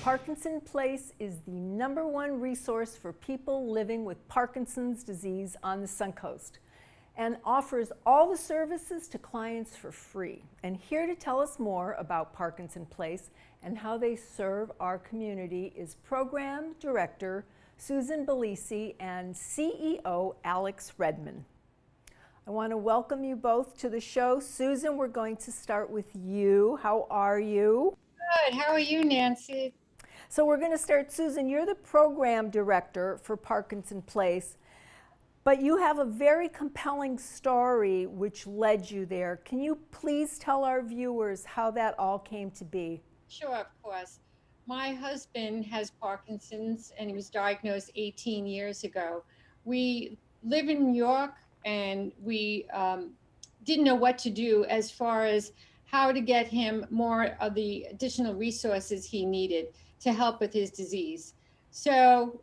Parkinson Place is the #1 resource for people living with Parkinson's disease on the Suncoast and offers all the services to clients for free. And here to tell us more about Parkinson Place and how they serve our community is Program Director Susan Bellisi and CEO Alex Redman. I want to welcome you both to the show. Susan, we're going to start with you. How are you? Good. How are you, Nancy? So we're going to start, Susan, you're the program director for Parkinson Place, but you have a very compelling story which led you there. Can you please tell our viewers how that all came to be? Sure, of course. My husband has Parkinson's and he was diagnosed 18 years ago. We live in New York and we didn't know what to do as far as how to get him more of the additional resources he needed to help with his disease. So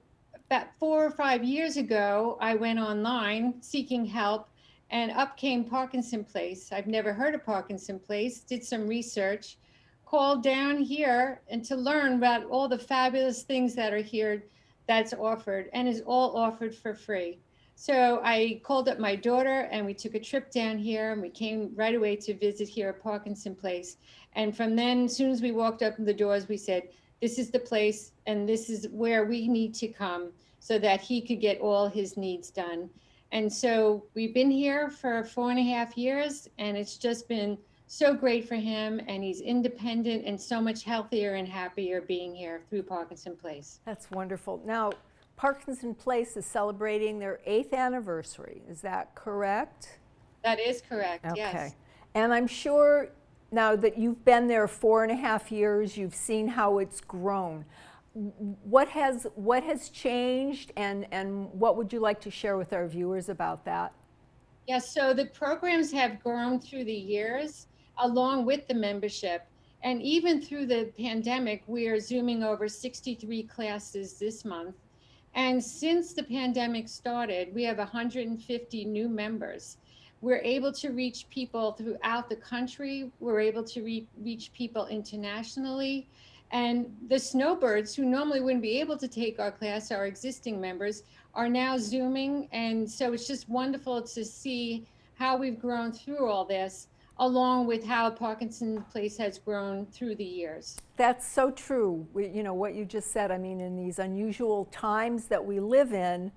about 4 or 5 years ago, I went online seeking help and up came Parkinson Place. I've never heard of Parkinson Place, did some research, called down here and to learn about all the fabulous things that are here that's offered and is all offered for free. So I called up my daughter and we took a trip down here and we came right away to visit here at Parkinson Place. And from then, as soon as we walked up in the doors, we said, this is the place and this is where we need to come so that he could get all his needs done. And so we've been here for 4.5 years and it's just been so great for him, and he's independent and so much healthier and happier being here through Parkinson Place. That's wonderful. Now, Parkinson Place is celebrating their 8th anniversary. Is that correct? That is correct, okay. Yes. And I'm sure now that you've been there 4.5 years, you've seen how it's grown. What has changed, and what would you like to share with our viewers about that? Yes, so the programs have grown through the years along with the membership. And even through the pandemic, we are Zooming over 63 classes this month. And since the pandemic started, we have 150 new members. We're able to reach people throughout the country. We're able to reach people internationally. And the snowbirds who normally wouldn't be able to take our class, our existing members, are now Zooming. And so it's just wonderful to see how we've grown through all this, along with how Parkinson Place has grown through the years. That's so true. You know, what you just said, I mean, in these unusual times that we live in,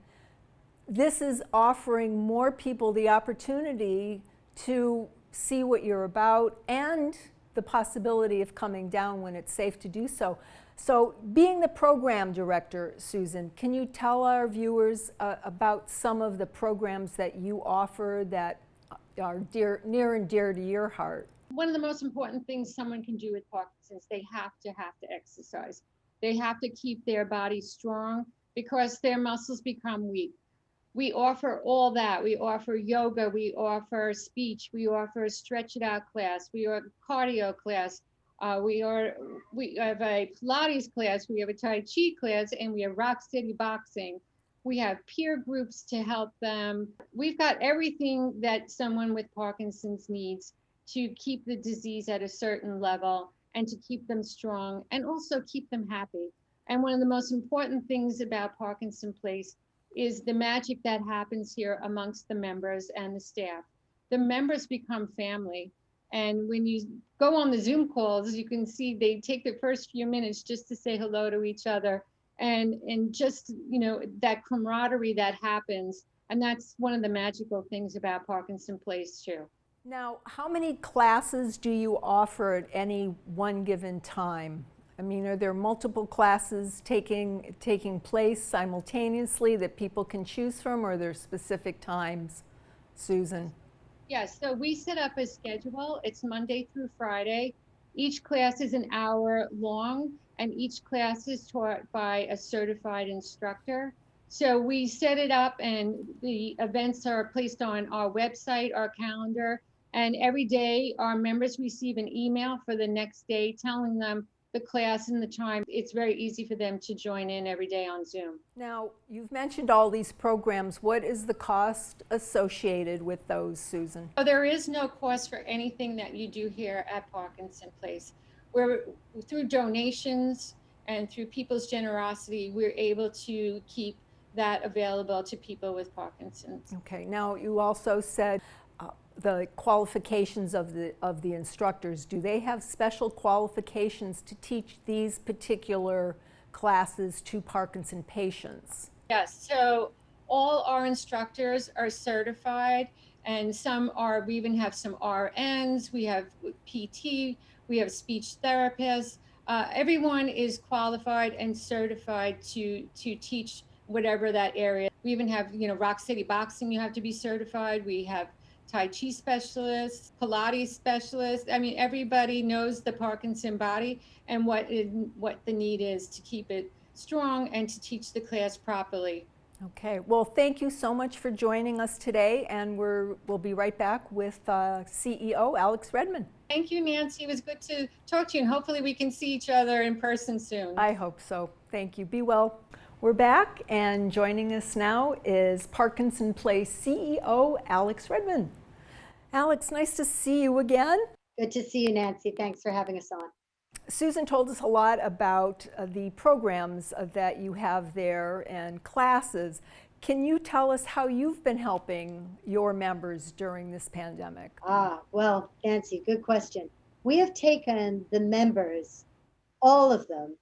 this is offering more people the opportunity to see what you're about and the possibility of coming down when it's safe to do so. So being the program director, Susan, can you tell our viewers about some of the programs that you offer that are near and dear to your heart? One of the most important things someone can do with Parkinson's, they have to exercise. They have to keep their body strong because their muscles become weak. We offer all that. We offer yoga, we offer speech, we offer a stretch it out class, we offer cardio class, we have a Pilates class, we have a Tai Chi class, and we have rock steady boxing. We have peer groups to help them. We've got everything that someone with Parkinson's needs to keep the disease at a certain level and to keep them strong and also keep them happy. And one of the most important things about Parkinson Place is the magic that happens here amongst the members and the staff. The members become family. And when you go on the Zoom calls, you can see they take the first few minutes just to say hello to each other. And just, you know, that camaraderie that happens. And that's one of the magical things about Parkinson Place too. Now, how many classes do you offer at any one given time? I mean, are there multiple classes taking place simultaneously that people can choose from, or are there specific times, Susan? Yes, so we set up a schedule. It's Monday through Friday. Each class is an hour long, and each class is taught by a certified instructor. So we set it up and the events are placed on our website, our calendar, and every day our members receive an email for the next day telling them the class and the time. It's very easy for them to join in every day on Zoom. Now, you've mentioned all these programs. What is the cost associated with those, Susan? Oh, there is no cost for anything that you do here at Parkinson Place. We're through donations, And through people's generosity, we're able to keep that available to people with Parkinson's. Okay, now you also said the qualifications of the instructors. Do they have special qualifications to teach these particular classes to Parkinson patients? Yes, so all our instructors are certified, and we even have some RNs, we have PT, we have speech therapists. Everyone is qualified and certified to teach whatever that area. We even have, Rock City Boxing, you have to be certified. We have Tai Chi specialists, Pilates specialists. I mean, everybody knows the Parkinson body and what the need is to keep it strong and to teach the class properly. Okay, well, thank you so much for joining us today, and we'll be right back with CEO Alex Redmond. Thank you, Nancy. It was good to talk to you, and hopefully we can see each other in person soon. I hope so. Thank you. Be well. We're back, and joining us now is Parkinson Place CEO Alex Redmond. Alex, nice to see you again. Good to see you, Nancy. Thanks for having us on. Susan told us a lot about the programs that you have there and classes. Can you tell us how you've been helping your members during this pandemic? Well, Nancy, good question. We have taken the members, all of them,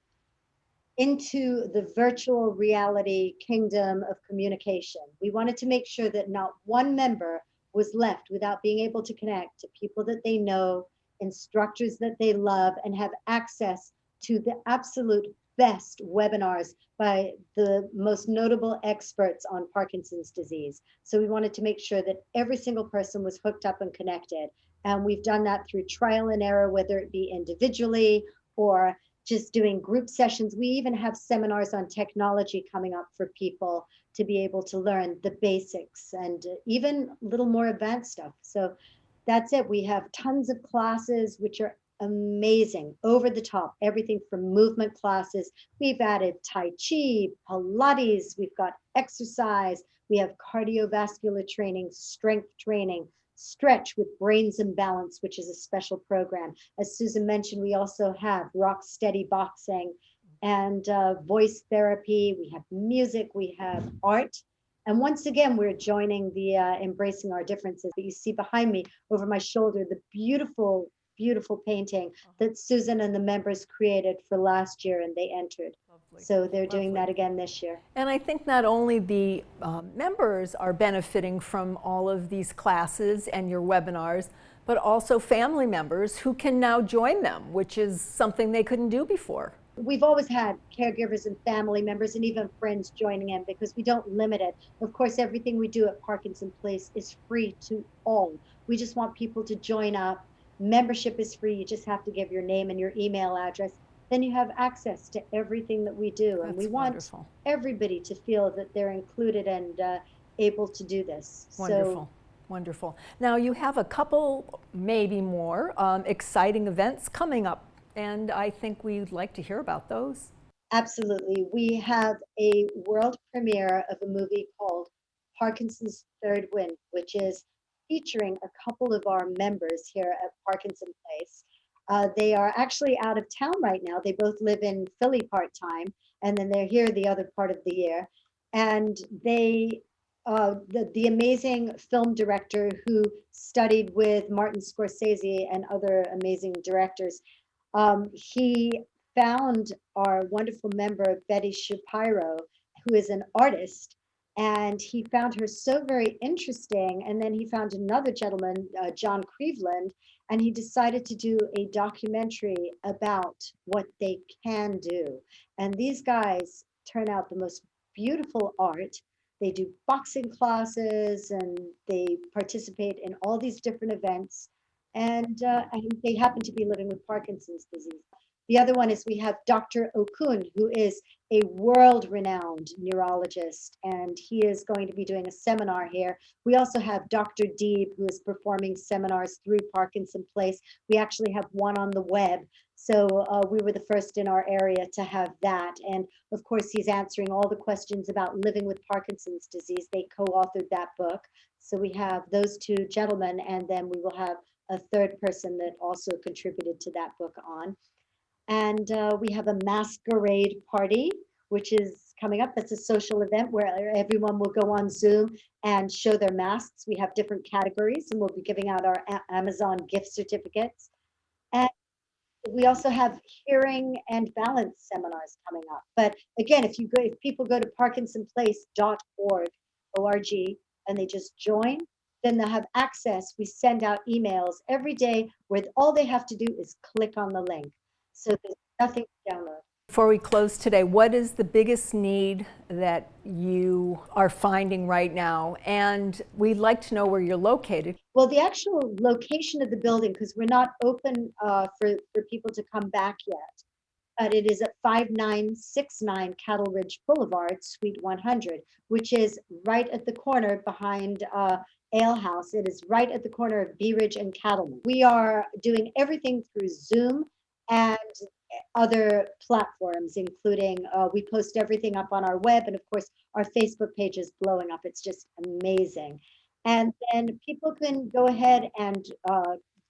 into the virtual reality kingdom of communication. We wanted to make sure that not one member was left without being able to connect to people that they know, instructors that they love, and have access to the absolute best webinars by the most notable experts on Parkinson's disease. So we wanted to make sure that every single person was hooked up and connected. And we've done that through trial and error, whether it be individually or just doing group sessions. We even have seminars on technology coming up for people to be able to learn the basics and even a little more advanced stuff. So that's it. We have tons of classes, which are amazing, over the top, everything from movement classes. We've added Tai Chi, Pilates, we've got exercise, we have cardiovascular training, strength training, stretch with brains and balance, which is a special program. As Susan mentioned, we also have rock steady boxing and voice therapy. We have music, we have art. And once again, we're joining the Embracing Our Differences that you see behind me over my shoulder, the beautiful, beautiful painting that Susan and the members created for last year, and they entered. Lovely. So they're Lovely. doing that again this year. And I think not only the members are benefiting from all of these classes and your webinars, but also family members who can now join them, which is something they couldn't do before. We've always had caregivers and family members and even friends joining in because we don't limit it. Of course, everything we do at Parkinson Place is free to all. We just want people to join up. Membership is free. You just have to give your name and your email address. Then you have access to everything that we do. And we want everybody to feel that they're included and able to do this. Wonderful. Wonderful. Now you have a couple, maybe more, exciting events coming up. And I think we'd like to hear about those. Absolutely. We have a world premiere of a movie called Parkinson's Third Wind, which is featuring a couple of our members here at Parkinson Place. They are actually out of town right now. They both live in Philly part-time, and then they're here the other part of the year. And they, the amazing film director who studied with Martin Scorsese and other amazing directors, he found our wonderful member, Betty Shapiro, who is an artist, and he found her so very interesting. And then he found another gentleman, John Cleveland, and he decided to do a documentary about what they can do. And these guys turn out the most beautiful art. They do boxing classes and they participate in all these different events. And they happen to be living with Parkinson's disease. The other one is we have Dr. Okun, who is a world-renowned neurologist, and he is going to be doing a seminar here. We also have Dr. Deeb, who is performing seminars through Parkinson Place. We actually have one on the web. So we were the first in our area to have that. And of course, he's answering all the questions about living with Parkinson's disease. They co-authored that book. So we have those two gentlemen, and then we will have a third person that also contributed to that book on. And we have a masquerade party, which is coming up. That's a social event where everyone will go on Zoom and show their masks. We have different categories, and we'll be giving out our Amazon gift certificates. And we also have hearing and balance seminars coming up. But again, if people go to parkinsonplace.org, O-R-G, and they just join, then they'll have access. We send out emails every day where all they have to do is click on the link. So there's nothing to download. Before we close today, what is the biggest need that you are finding right now? And we'd like to know where you're located. Well, the actual location of the building, because we're not open for people to come back yet, but it is at 5969 Cattle Ridge Boulevard, Suite 100, which is right at the corner behind Ale House. It is right at the corner of Bee Ridge and Cattleman. We are doing everything through Zoom and other platforms, including we post everything up on our web, and of course our Facebook page is blowing up. It's just amazing. And then people can go ahead and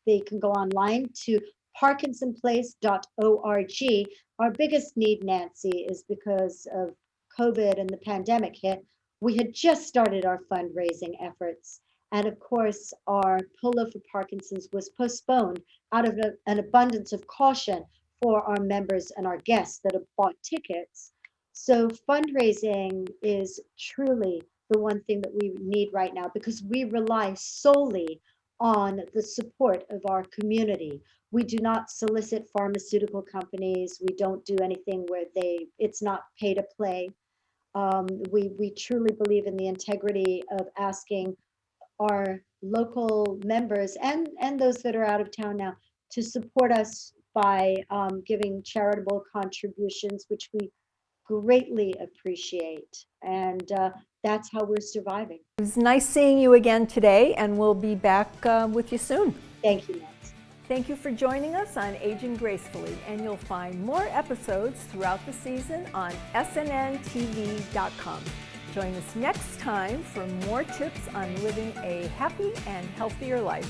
they can go online to parkinsonplace.org. Our biggest need, Nancy, is because of COVID and the pandemic hit. We had just started our fundraising efforts. And of course, our Polo for Parkinson's was postponed out of an abundance of caution for our members and our guests that have bought tickets. So fundraising is truly the one thing that we need right now, because we rely solely on the support of our community. We do not solicit pharmaceutical companies. We don't do anything where it's not pay to play. We truly believe in the integrity of asking our local members and those that are out of town now to support us by giving charitable contributions, which we greatly appreciate. And that's how we're surviving. It was nice seeing you again today, and we'll be back with you soon. Thank you, Nancy. Thank you for joining us on Aging Gracefully, and you'll find more episodes throughout the season on snntv.com. Join us next time for more tips on living a happy and healthier life.